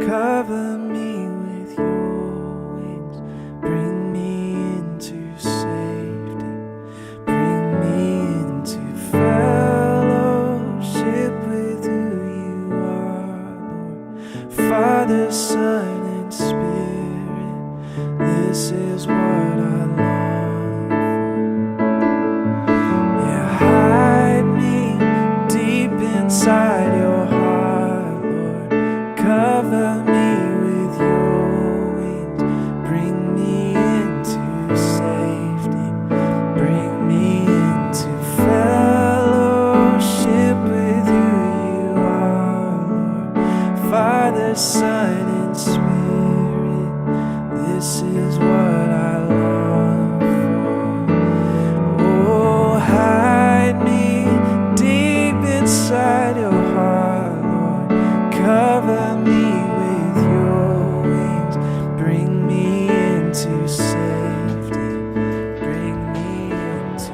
Cover me with your wings. Bring me into safety. Bring me into fellowship with who you are, Lord. Father, Son, and Spirit, this is what I long for. Yeah, hide me deep inside your heart, Lord. Cover me with your wings. Bring me into safety. Bring me into fellowship with who you are, Lord. Father, Son, and Spirit, this is what I long for. Oh, hide me deep inside your heart, Lord. Cover me with your wings. Bring me into safety. Bring me into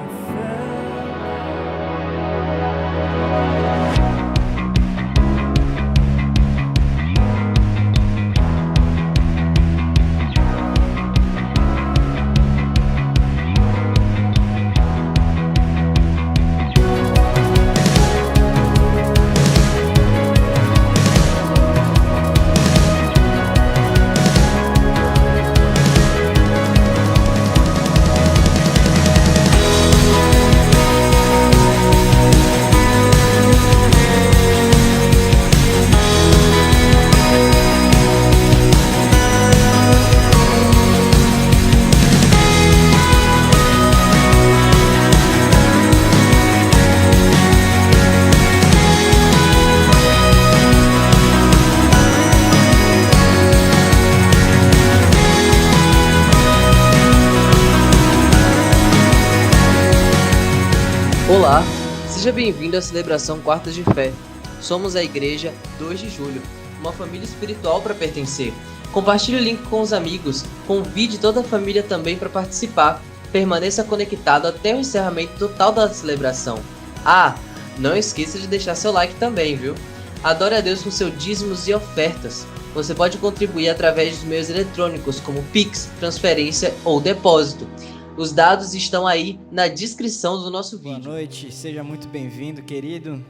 Olá, seja bem-vindo à celebração Quartas de Fé. Somos a Igreja 2 de Julho, uma família espiritual para pertencer. Compartilhe o link com os amigos, convide toda a família também para participar. Permaneça conectado até o encerramento total da celebração. Ah, não esqueça de deixar seu like também, viu? Adore a Deus com seus dízimos e ofertas. Você pode contribuir através dos meios eletrônicos como Pix, transferência ou depósito. Os dados estão aí na descrição do nosso vídeo. Boa noite, seja muito bem-vindo, querido.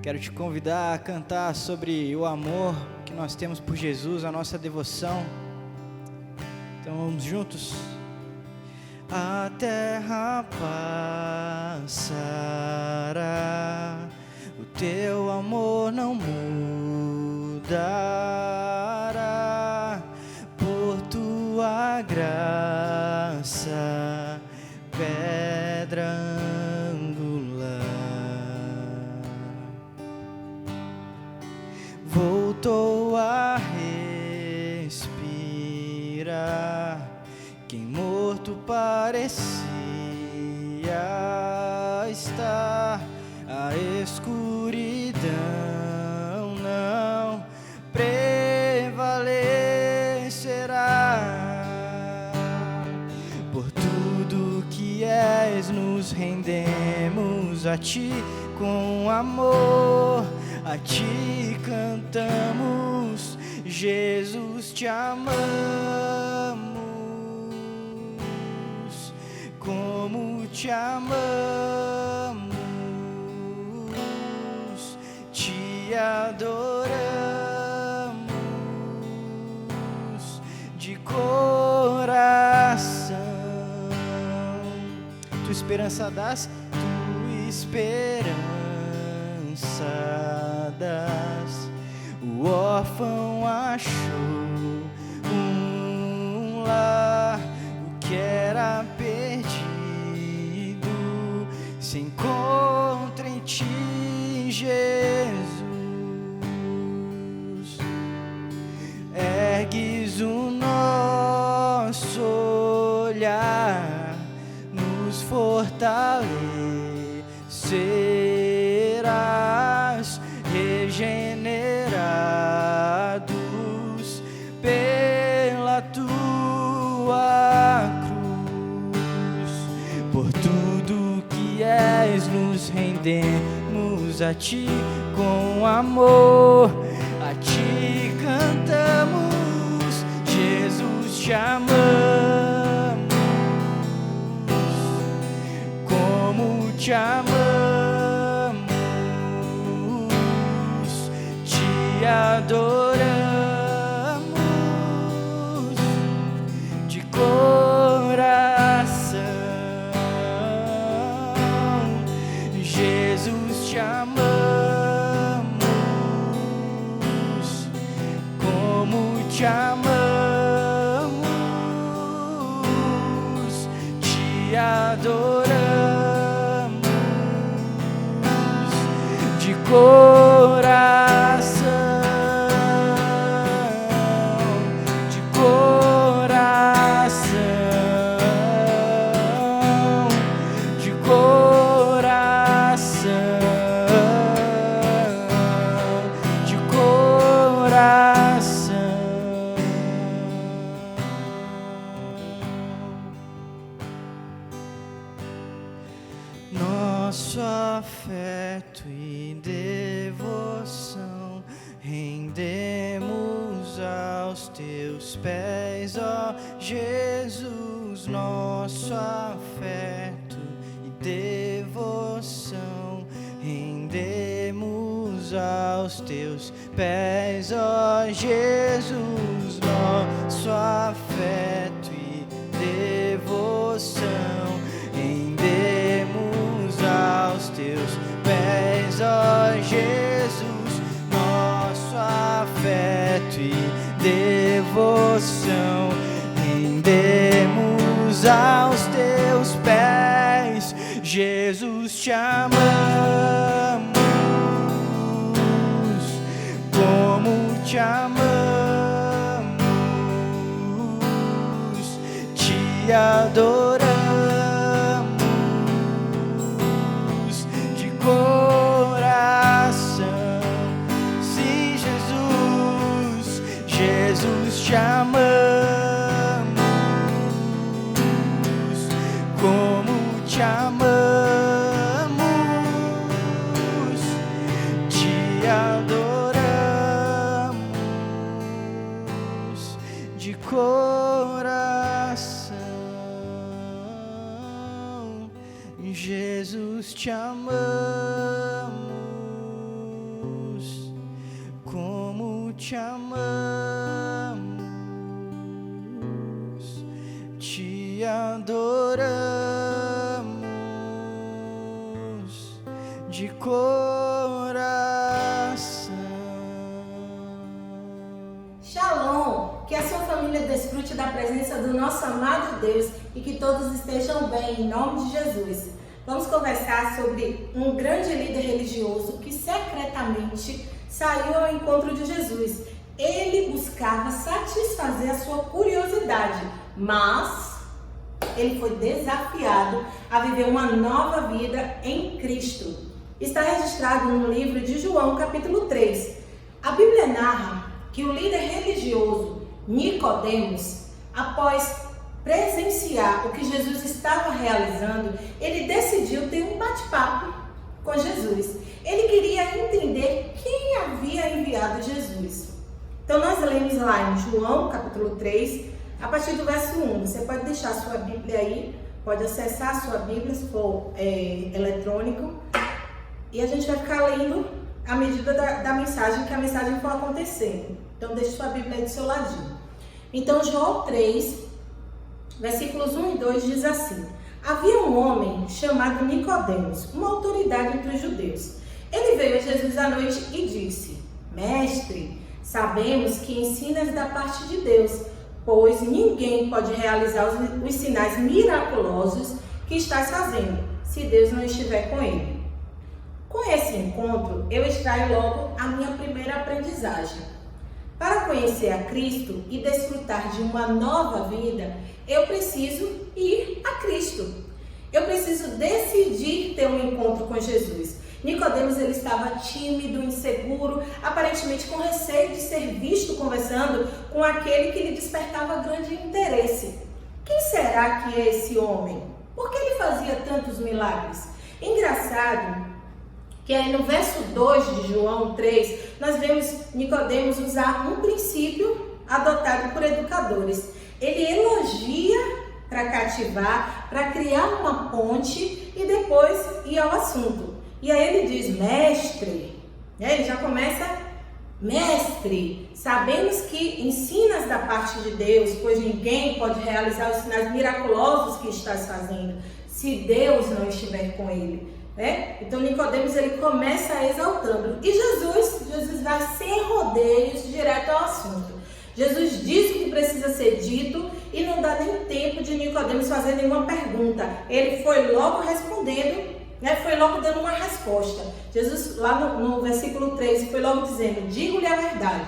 Quero te convidar a cantar sobre o amor que nós temos por Jesus, a nossa devoção. Então vamos juntos. A terra passará, o teu amor não mudará, por tua graça, pedra angular. Voltou a respirar, quem morto parecia estar, a escuridão não prevalecerá. Por tudo que és, nos rendemos a ti com amor, a ti cantamos, Jesus, te amamos, como te amamos, te adoramos de coração. Tua esperança das, tua esperança das, o órfão achou um lar, o que era perdido se encontra em ti, Jesus. Ergues o nosso olhar, nos fortalecerás, regenerados pela tua cruz. Por tudo que és, nos rendemos a ti com amor, a ti te amamos, te adoramos de coração. Jesus, te amamos, como te amamos, te adoramos de coração, de coração, de coração, de coração. Nosso afeto e devoção rendemos aos teus pés, ó Jesus. Nosso afeto e devoção rendemos aos teus pés, ó Jesus. Nosso afeto e devoção rendemos aos teus pés, ó Jesus. Nosso afeto e devoção rendemos aos teus pés, Jesus. Te amamos, como te amamos, te adoramos de coração. Sim, Jesus, Jesus, te amamos, como te amamos, te adoramos de coração. Jesus, te amamos, como te amamos, te adoramos de coração. Shalom! Que a sua família desfrute da presença do nosso amado Deus e que todos estejam bem, em nome de Jesus. Vamos conversar sobre um grande líder religioso que secretamente saiu ao encontro de Jesus. Ele buscava satisfazer a sua curiosidade, mas ele foi desafiado a viver uma nova vida em Cristo. Está registrado no livro de João, capítulo 3. A Bíblia narra que o líder religioso Nicodemos, após presenciar o que Jesus estava realizando, ele decidiu ter um bate-papo com Jesus. Ele queria entender quem havia enviado Jesus. Então nós lemos lá em João, capítulo 3, a partir do verso 1. Você pode deixar a sua Bíblia aí, pode acessar a sua Bíblia se for eletrônico. E a gente vai ficar lendo à medida da mensagem, que a mensagem for acontecendo. Então deixe sua Bíblia aí do seu ladinho. Então João 3, versículos 1 e 2 diz assim: havia um homem chamado Nicodemos, uma autoridade entre os judeus. Ele veio a Jesus à noite e disse: Mestre, sabemos que ensinas da parte de Deus, pois ninguém pode realizar os sinais miraculosos que estás fazendo, se Deus não estiver com ele. Com esse encontro, eu extraio logo a minha primeira aprendizagem. Para conhecer a Cristo e desfrutar de uma nova vida, eu preciso ir a Cristo. Eu preciso decidir ter um encontro com Jesus. Nicodemos, ele estava tímido, inseguro, aparentemente com receio de ser visto conversando com aquele que lhe despertava grande interesse. Quem será que é esse homem? Por que ele fazia tantos milagres? Engraçado que aí no verso 2 de João 3, nós vemos Nicodemos usar um princípio adotado por educadores. Ele elogia para cativar, para criar uma ponte e depois ir ao assunto. E aí ele diz, mestre, ele já começa, mestre, sabemos que ensinas da parte de Deus, pois ninguém pode realizar os sinais miraculosos que estás fazendo, se Deus não estiver com ele. Então Nicodemos ele começa exaltando e Jesus vai sem rodeios direto ao assunto. Jesus diz o que precisa ser dito e não dá nem tempo de Nicodemos fazer nenhuma pergunta. Ele foi logo respondendo, foi logo dando uma resposta. Jesus lá no versículo 3 foi logo dizendo, digo-lhe a verdade,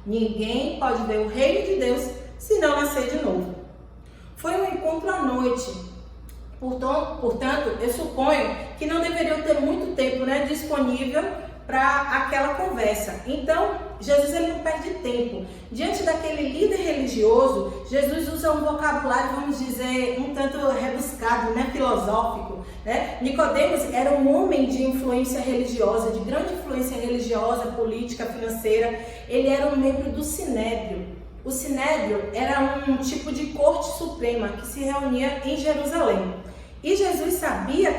ninguém pode ver o reino de Deus se não nascer de novo. Foi um encontro à noite. Portanto, eu suponho que não deveriam ter muito tempo disponível para aquela conversa. Então, Jesus ele não perde tempo. Diante daquele líder religioso, Jesus usa um vocabulário, vamos dizer, um tanto rebuscado, filosófico. Nicodemos era um homem de influência religiosa, de grande influência religiosa, política, financeira. Ele era um membro do Sinédrio. O Sinédrio era um tipo de corte suprema que se reunia em Jerusalém. E Jesus sabia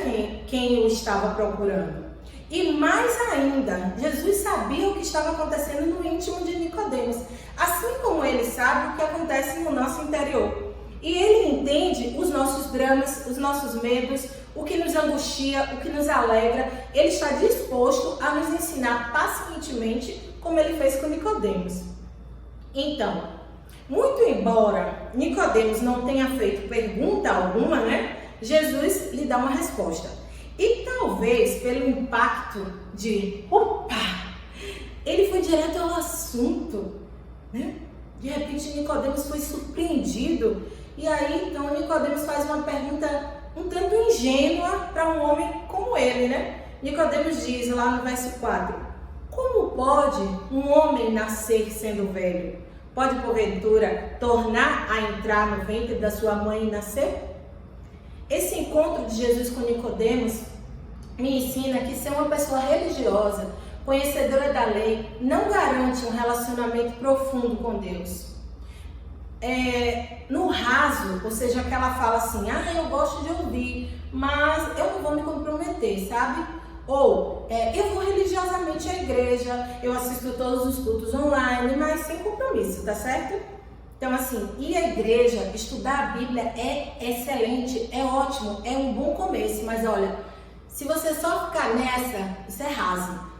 quem o estava procurando. E mais ainda, Jesus sabia o que estava acontecendo no íntimo de Nicodemos, assim como ele sabe o que acontece no nosso interior. E ele entende os nossos dramas, os nossos medos, o que nos angustia, o que nos alegra. Ele está disposto a nos ensinar pacientemente, como ele fez com Nicodemos. Então, muito embora Nicodemos não tenha feito pergunta alguma, Jesus lhe dá uma resposta. E talvez pelo impacto de, ele foi direto ao assunto, De repente Nicodemos foi surpreendido. E aí então Nicodemos faz uma pergunta um tanto ingênua para um homem como ele, Nicodemos diz lá no verso 4, como pode um homem nascer sendo velho? Pode porventura tornar a entrar no ventre da sua mãe e nascer? Esse encontro de Jesus com Nicodemos me ensina que ser uma pessoa religiosa, conhecedora da lei, não garante um relacionamento profundo com Deus. No raso, ou seja, que ela fala assim, eu gosto de ouvir, mas eu não vou me comprometer, sabe? Ou, eu vou religiosamente à igreja, eu assisto todos os cultos online, mas sem compromisso, tá certo? Então assim, ir à igreja, estudar a Bíblia é excelente, é ótimo, é um bom começo, mas olha, se você só ficar nessa, isso é raso.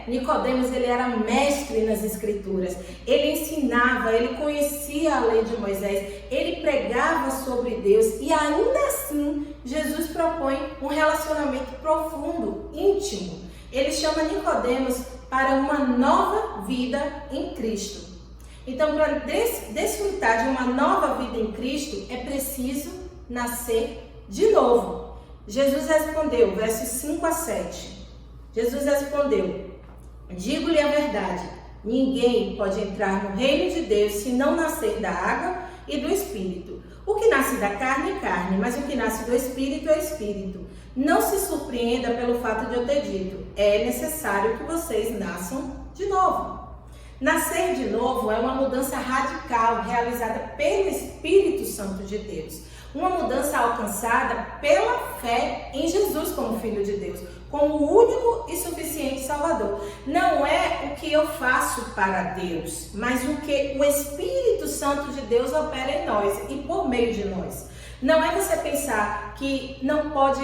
Nicodemos ele era mestre nas escrituras, ele ensinava, ele conhecia a lei de Moisés, ele pregava sobre Deus e ainda assim Jesus propõe um relacionamento profundo, íntimo. Ele chama Nicodemos para uma nova vida em Cristo. Então, para desfrutar de uma nova vida em Cristo, é preciso nascer de novo. Jesus respondeu, versos 5 a 7. Jesus respondeu, digo-lhe a verdade, ninguém pode entrar no reino de Deus se não nascer da água e do Espírito. O que nasce da carne é carne, mas o que nasce do Espírito é Espírito. Não se surpreenda pelo fato de eu ter dito, é necessário que vocês nasçam de novo. Nascer de novo é uma mudança radical realizada pelo Espírito Santo de Deus. Uma mudança alcançada pela fé em Jesus como Filho de Deus, como o único e suficiente Salvador. Não é o que eu faço para Deus, mas o que o Espírito Santo de Deus opera em nós e por meio de nós. Não é você pensar que não pode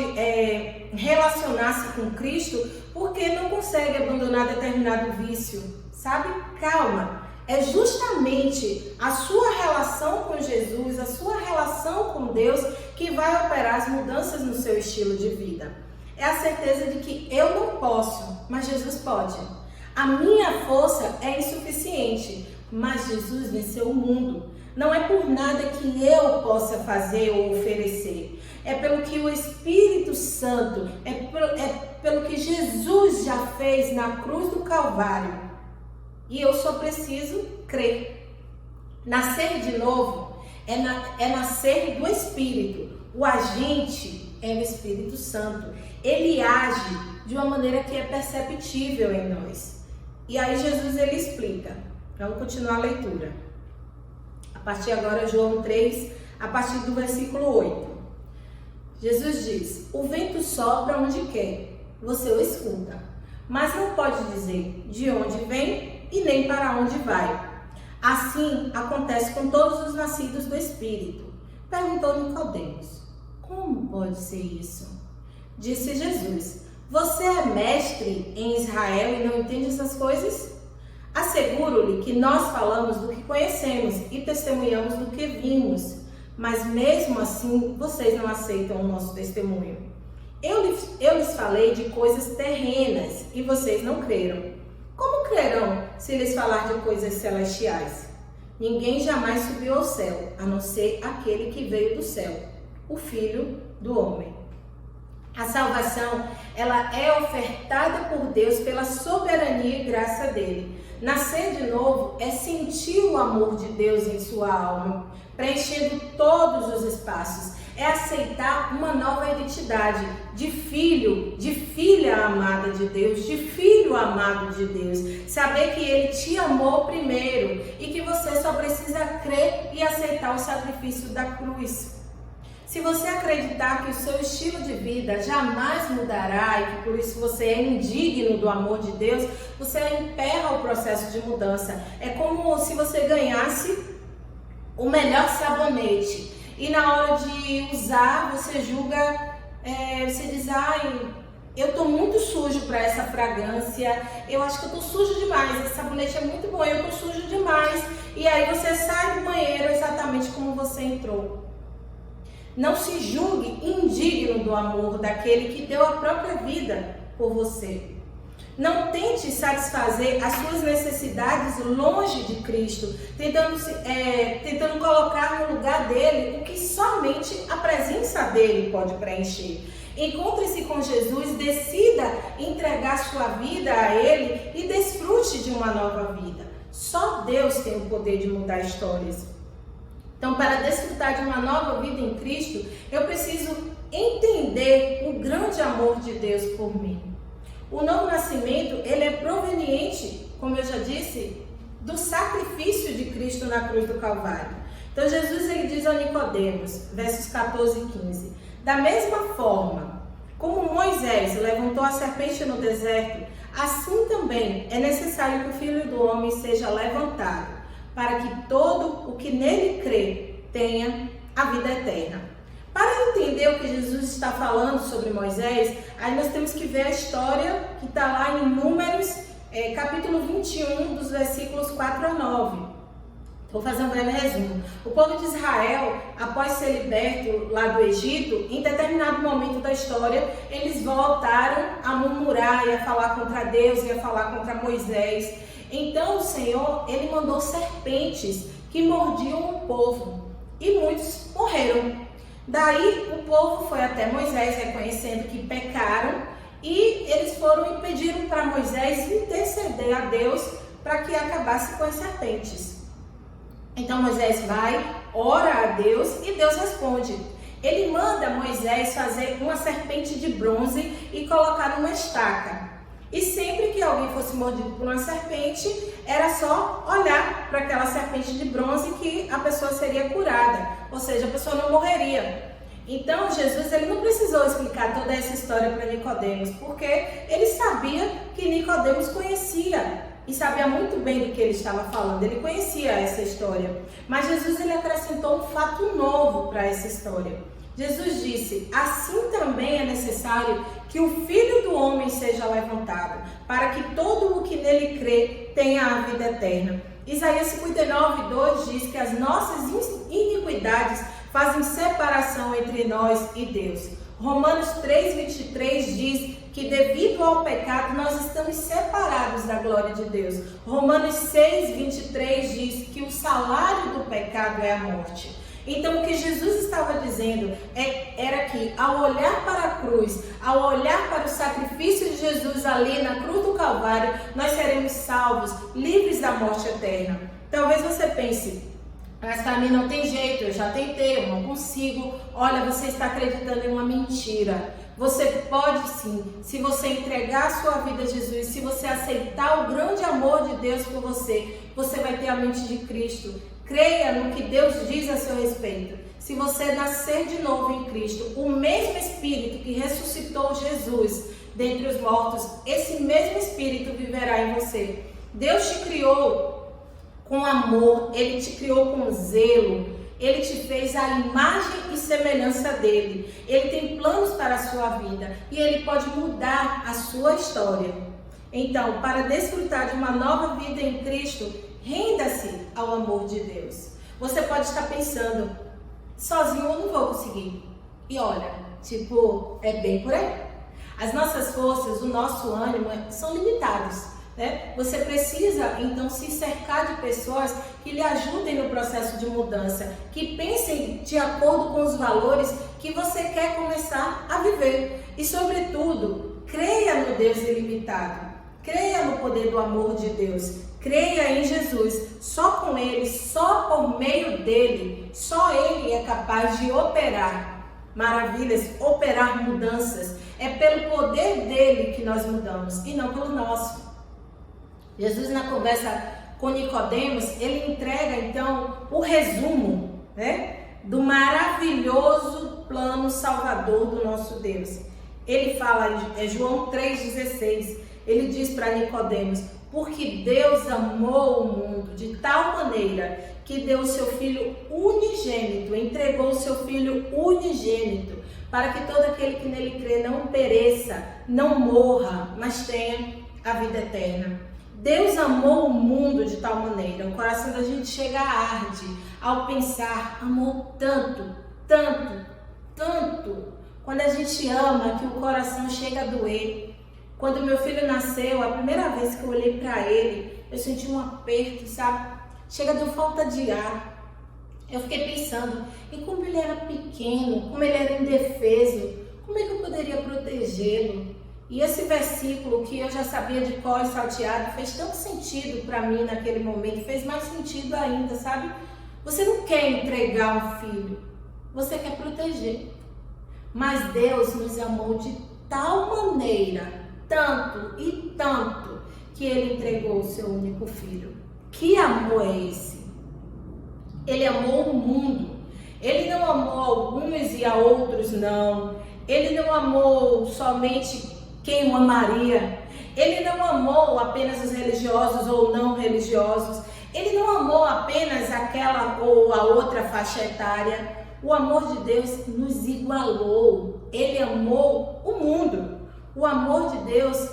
relacionar-se com Cristo porque não consegue abandonar determinado vício, sabe? Calma. É justamente a sua relação com Jesus, a sua relação com Deus que vai operar as mudanças no seu estilo de vida. É a certeza de que eu não posso, mas Jesus pode. A minha força é insuficiente, mas Jesus venceu o mundo. Não é por nada que eu possa fazer ou oferecer. É pelo que o Espírito Santo, é pelo que Jesus já fez na cruz do Calvário. E eu só preciso crer. Nascer de novo é nascer do Espírito. O agente é o Espírito Santo. Ele age de uma maneira que é perceptível em nós. E aí Jesus ele explica. Vamos continuar a leitura. A partir agora, João 3, a partir do versículo 8. Jesus diz: o vento sopra onde quer, você o escuta, mas não pode dizer de onde vem e nem para onde vai. Assim acontece com todos os nascidos do Espírito. Perguntou Nicodemos: como pode ser isso? Disse Jesus: você é mestre em Israel e não entende essas coisas? Asseguro-lhe que nós falamos do que conhecemos e testemunhamos do que vimos, mas mesmo assim vocês não aceitam o nosso testemunho. Eu lhes falei de coisas terrenas e vocês não creram. Como crerão se lhes falar de coisas celestiais? Ninguém jamais subiu ao céu, a não ser aquele que veio do céu, o Filho do Homem. A salvação, ela é ofertada por Deus pela soberania e graça dele. Nascer de novo é sentir o amor de Deus em sua alma, preenchendo todos os espaços. É aceitar uma nova identidade de filho, de filha amada de Deus, de filho amado de Deus. Saber que Ele te amou primeiro e que você só precisa crer e aceitar o sacrifício da cruz. Se você acreditar que o seu estilo de vida jamais mudará e que por isso você é indigno do amor de Deus, você emperra o processo de mudança. É como se você ganhasse o melhor sabonete e na hora de usar você julga, você diz: ai, eu tô muito sujo para essa fragrância, eu acho que eu tô sujo demais, esse sabonete é muito bom, eu tô sujo demais. E aí você sai do banheiro exatamente como você entrou. Não se julgue indigno do amor daquele que deu a própria vida por você. Não tente satisfazer as suas necessidades longe de Cristo, tentando colocar no lugar dele o que somente a presença dele pode preencher. Encontre-se com Jesus, decida entregar sua vida a ele e desfrute de uma nova vida. Só Deus tem o poder de mudar histórias. Então, para desfrutar de uma nova vida em Cristo, eu preciso entender o grande amor de Deus por mim. O novo nascimento, ele é proveniente, como eu já disse, do sacrifício de Cristo na cruz do Calvário. Então, Jesus ele diz a Nicodemos, versos 14 e 15, da mesma forma como Moisés levantou a serpente no deserto, assim também é necessário que o Filho do Homem seja levantado, para que todo o que nele crê tenha a vida eterna. Para entender o que Jesus está falando sobre Moisés, aí nós temos que ver a história que está lá em Números, capítulo 21, dos versículos 4 a 9. Vou fazer um breve resumo. O povo de Israel, após ser liberto lá do Egito, em determinado momento da história, eles voltaram a murmurar e a falar contra Deus e a falar contra Moisés. Então o Senhor, ele mandou serpentes que mordiam o povo e muitos morreram. Daí o povo foi até Moisés reconhecendo que pecaram e eles foram e pediram para Moisés interceder a Deus para que acabasse com as serpentes. Então Moisés vai, ora a Deus e Deus responde. Ele manda Moisés fazer uma serpente de bronze e colocar numa estaca. E sempre que alguém fosse mordido por uma serpente, era só olhar para aquela serpente de bronze que a pessoa seria curada, ou seja, a pessoa não morreria. Então Jesus ele não precisou explicar toda essa história para Nicodemos, porque ele sabia que Nicodemos conhecia e sabia muito bem do que ele estava falando, ele conhecia essa história. Mas Jesus ele acrescentou um fato novo para essa história. Jesus disse: assim também é necessário que o Filho do Homem seja levantado, para que todo o que nele crê tenha a vida eterna. Isaías 59, 2 diz que as nossas iniquidades fazem separação entre nós e Deus. Romanos 3, 23 diz que devido ao pecado nós estamos separados da glória de Deus. Romanos 6, 23 diz que o salário do pecado é a morte. Então o que Jesus estava dizendo era que ao olhar para a cruz, ao olhar para o sacrifício de Jesus ali na cruz do Calvário, nós seremos salvos, livres da morte eterna. Talvez você pense: mas para mim não tem jeito, eu já tentei, eu não consigo. Olha, você está acreditando em uma mentira. Você pode sim, se você entregar a sua vida a Jesus, se você aceitar o grande amor de Deus por você, você vai ter a mente de Cristo. Creia no que Deus diz a seu respeito. Se você nascer de novo em Cristo, o mesmo Espírito que ressuscitou Jesus dentre os mortos, esse mesmo Espírito viverá em você. Deus te criou com amor, Ele te criou com zelo, Ele te fez à imagem e semelhança dEle. Ele tem planos para a sua vida e Ele pode mudar a sua história. Então, para desfrutar de uma nova vida em Cristo, renda-se ao amor de Deus. Você pode estar pensando, sozinho eu não vou conseguir. E olha, é bem por aí. As nossas forças, o nosso ânimo são limitados, né? Você precisa, então, se cercar de pessoas que lhe ajudem no processo de mudança, que pensem de acordo com os valores que você quer começar a viver. E, sobretudo, creia no Deus ilimitado. Creia no poder do amor de Deus. Creia em Jesus. Só com Ele, só por meio dEle, só Ele é capaz de operar maravilhas, operar mudanças. É pelo poder dEle que nós mudamos e não pelo nosso. Jesus, na conversa com Nicodemos, ele entrega então o resumo, né, do maravilhoso plano salvador do nosso Deus. Ele fala, João 3,16, ele diz para Nicodemos: porque Deus amou o mundo de tal maneira que deu o seu Filho unigênito, entregou o seu Filho unigênito, para que todo aquele que nele crê não pereça, não morra, mas tenha a vida eterna. Deus amou o mundo de tal maneira, o coração da gente chega a arde ao pensar, amou tanto, tanto, tanto. Quando a gente ama, que o coração chega a doer. Quando meu filho nasceu, a primeira vez que eu olhei para ele, eu senti um aperto, sabe? Chega de falta de ar. Eu fiquei pensando em como ele era pequeno, como ele era indefeso, como é que eu poderia protegê-lo? E esse versículo que eu já sabia de cor e salteado fez tanto sentido para mim naquele momento, fez mais sentido ainda, sabe? Você não quer entregar um filho, você quer proteger. Mas Deus nos amou de tal maneira, tanto e tanto, que Ele entregou o seu único filho. Que amor é esse? Ele amou o mundo. Ele não amou alguns e a outros não. Ele não amou somente quem o amaria. Ele não amou apenas os religiosos ou não religiosos. Ele não amou apenas aquela ou a outra faixa etária. O amor de Deus nos igualou. Ele amou o mundo. O amor de Deus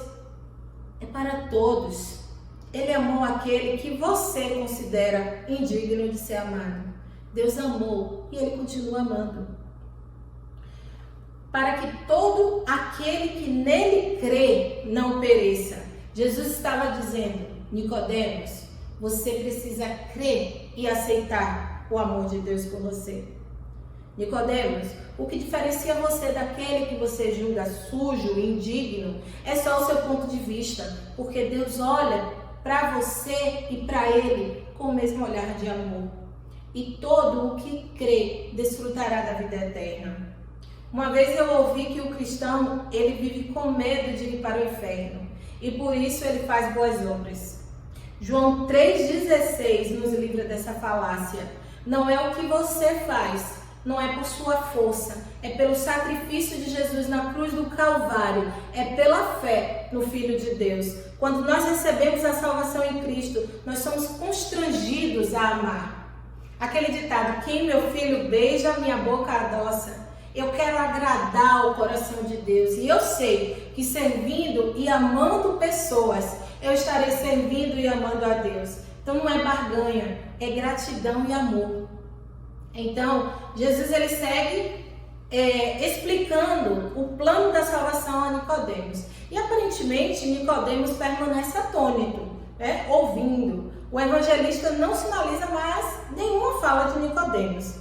é para todos. Ele amou aquele que você considera indigno de ser amado. Deus amou e Ele continua amando. Para que todo aquele que nele crê não pereça. Jesus estava dizendo, Nicodemos, você precisa crer e aceitar o amor de Deus por você. Nicodemos, o que diferencia você daquele que você julga sujo, indigno, é só o seu ponto de vista, porque Deus olha para você e para ele com o mesmo olhar de amor. E todo o que crê desfrutará da vida eterna. Uma vez eu ouvi que o cristão, ele vive com medo de ir para o inferno, e por isso ele faz boas obras. João 3,16 nos livra dessa falácia. Não é o que você faz, não é por sua força, é pelo sacrifício de Jesus na cruz do Calvário, é pela fé no Filho de Deus. Quando nós recebemos a salvação em Cristo, nós somos constrangidos a amar. Aquele ditado, quem meu filho beija, minha boca adoça. Eu quero agradar o coração de Deus e eu sei que servindo e amando pessoas, eu estarei servindo e amando a Deus. Então não é barganha, é gratidão e amor. Então, Jesus ele segue explicando o plano da salvação a Nicodemos. E aparentemente Nicodemos permanece atônito, né, ouvindo. O evangelista não sinaliza mais nenhuma fala de Nicodemos.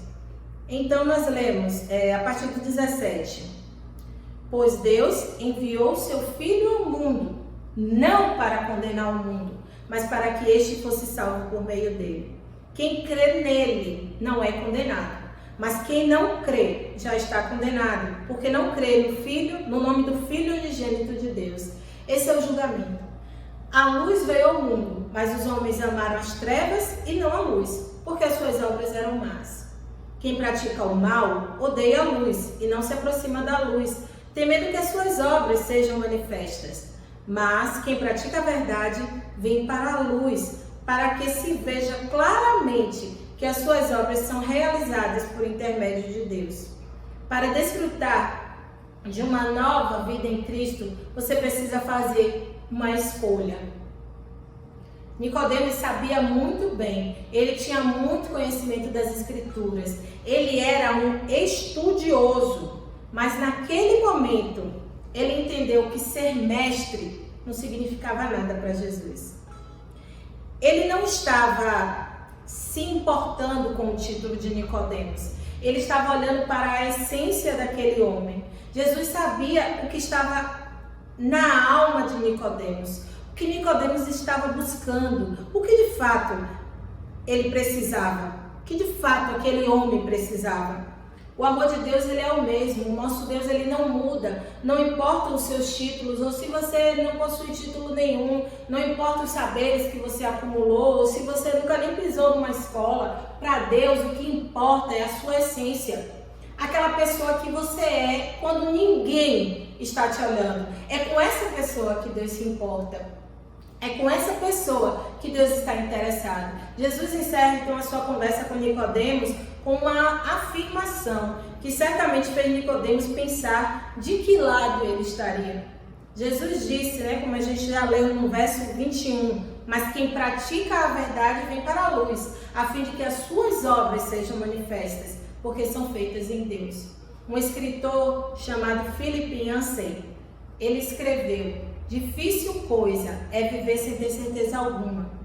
Então nós lemos a partir do 17. Pois Deus enviou o seu Filho ao mundo, não para condenar o mundo, mas para que este fosse salvo por meio dele. Quem crê nele não é condenado, mas quem não crê já está condenado, porque não crê no Filho, no nome do Filho unigênito de Deus. Esse é o julgamento. A luz veio ao mundo, mas os homens amaram as trevas e não a luz, porque as suas obras eram más. Quem pratica o mal odeia a luz e não se aproxima da luz, temendo que as suas obras sejam manifestas. Mas quem pratica a verdade vem para a luz, para que se veja claramente que as suas obras são realizadas por intermédio de Deus. Para desfrutar de uma nova vida em Cristo, você precisa fazer uma escolha. Nicodemos sabia muito bem, ele tinha muito conhecimento das Escrituras, ele era um estudioso, mas naquele momento ele entendeu que ser mestre não significava nada para Jesus. Ele não estava se importando com o título de Nicodemos, ele estava olhando para a essência daquele homem. Jesus sabia o que estava na alma de Nicodemos, o que Nicodemos estava buscando, o que de fato ele precisava, o que de fato aquele homem precisava. O amor de Deus, ele é o mesmo, o nosso Deus, ele não muda, não importa os seus títulos, ou se você não possui título nenhum, não importa os saberes que você acumulou, ou se você nunca nem pisou numa escola. Para Deus, o que importa é a sua essência, aquela pessoa que você é quando ninguém está te olhando. É com essa pessoa que Deus se importa. É com essa pessoa que Deus está interessado. Jesus encerra então a sua conversa com Nicodemos com uma afirmação que certamente fez Nicodemos pensar de que lado ele estaria. Jesus disse, como a gente já leu no verso 21, mas quem pratica a verdade vem para a luz, a fim de que as suas obras sejam manifestas, porque são feitas em Deus. Um escritor chamado Philip Yancey, ele escreveu: difícil coisa é viver sem ter certeza alguma.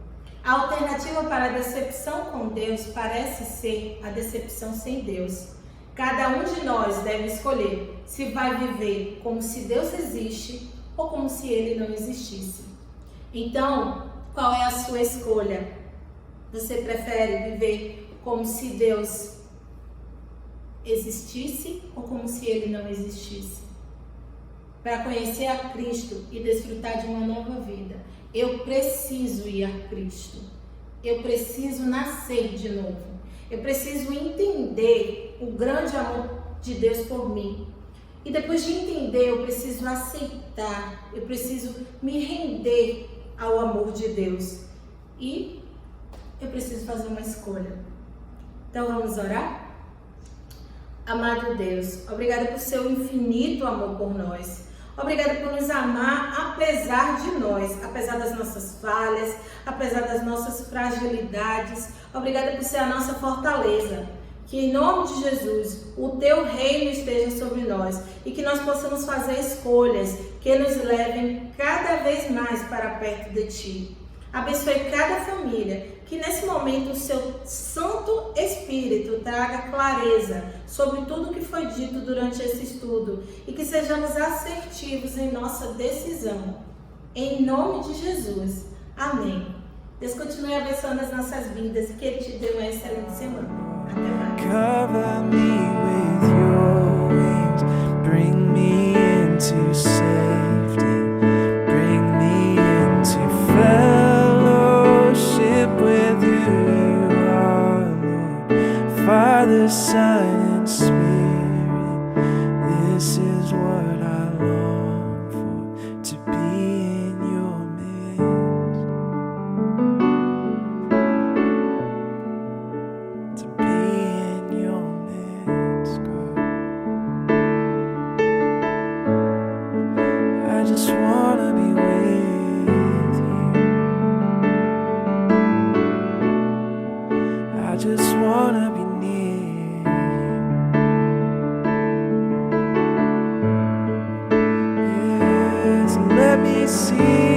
A alternativa para a decepção com Deus parece ser a decepção sem Deus. Cada um de nós deve escolher se vai viver como se Deus existe ou como se Ele não existisse. Então, qual é a sua escolha? Você prefere viver como se Deus existisse ou como se Ele não existisse? Para conhecer a Cristo e desfrutar de uma nova vida, eu preciso ir a Cristo. Eu preciso nascer de novo. Eu preciso entender o grande amor de Deus por mim. E depois de entender, eu preciso aceitar. Eu preciso me render ao amor de Deus. E eu preciso fazer uma escolha. Então vamos orar? Amado Deus, obrigada por seu infinito amor por nós. Obrigada por nos amar apesar de nós, apesar das nossas falhas, apesar das nossas fragilidades. Obrigada por ser a nossa fortaleza. Que em nome de Jesus, o teu reino esteja sobre nós e que nós possamos fazer escolhas que nos levem cada vez mais para perto de ti. Abençoe cada família, que nesse momento o seu Santo Espírito traga clareza sobre tudo que foi dito durante esse estudo e que sejamos assertivos em nossa decisão. Em nome de Jesus. Amém. Deus continue abençoando as nossas vidas e que Ele te dê uma excelente semana. Até mais. Cover me with your wings, bring me into safety, bring me into fellowship with you, you are Lord, Father, Son, and Spirit. This is what I long for, to be in your midst, to be in your midst, God. I just wanna be with you. I just wanna be near you. Yes, let me see